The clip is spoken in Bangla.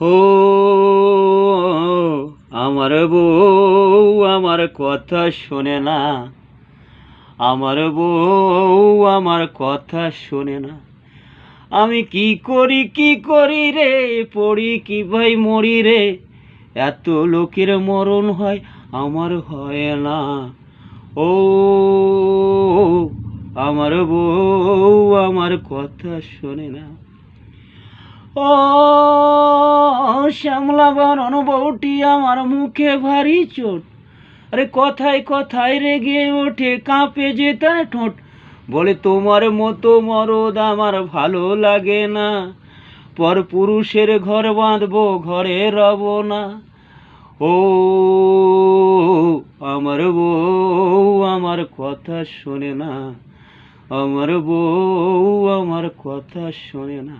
ও আমার বউ আমার কথা শোনে না, আমার বউ আমার কথা শোনে না। আমি কি করি রে, পড়ি কি ভাই মরি রে, এত লোকের মরণ হয় আমার হয় না। ও আমার বউ আমার কথা শোনে না। ও শ্যামলা বরণ বউটি আমার মুখে ভারী চোট, আরে কথায় কথায় রেগে ওঠে, কাঁপে যে তার ঠোঁট। বলে তোমার মতো মরদ আমার ভালো লাগে না, পর পুরুষের ঘর বাঁধবো ঘরে রব না। ও আমার বউ আমার কথা শোনে না, আমার বউ আমার কথা শোনে না।